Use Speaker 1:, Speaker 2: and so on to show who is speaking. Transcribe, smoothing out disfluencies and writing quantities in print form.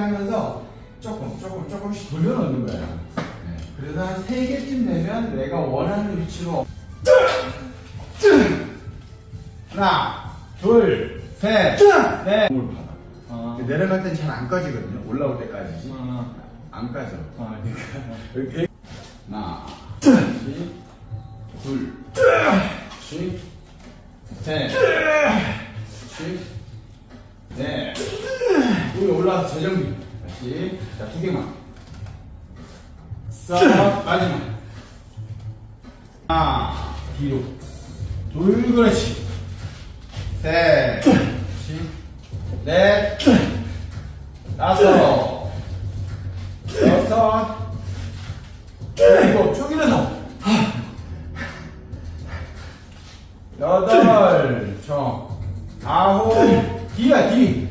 Speaker 1: 하면서 조금씩 돌려놓는 거예요. 네. 그래서 한 3개쯤 되면 내가 원하는 위치로 하나, 둘, 셋, 넷. 공을 받아. 내려갈 땐 잘 안 꺼지거든요. 올라올 때까지. 안 까져. 이렇게 하나, 둘, 셋, 넷. 여기 올라와서 재정비. 다시. 자, 2개만. 싹 마지막. 하나, 뒤로. 둘, 그렇지. 셋, 넷, 다섯, 여섯, 일곱, 쭉 일어서. 여덟, 아홉, 뒤야, 뒤.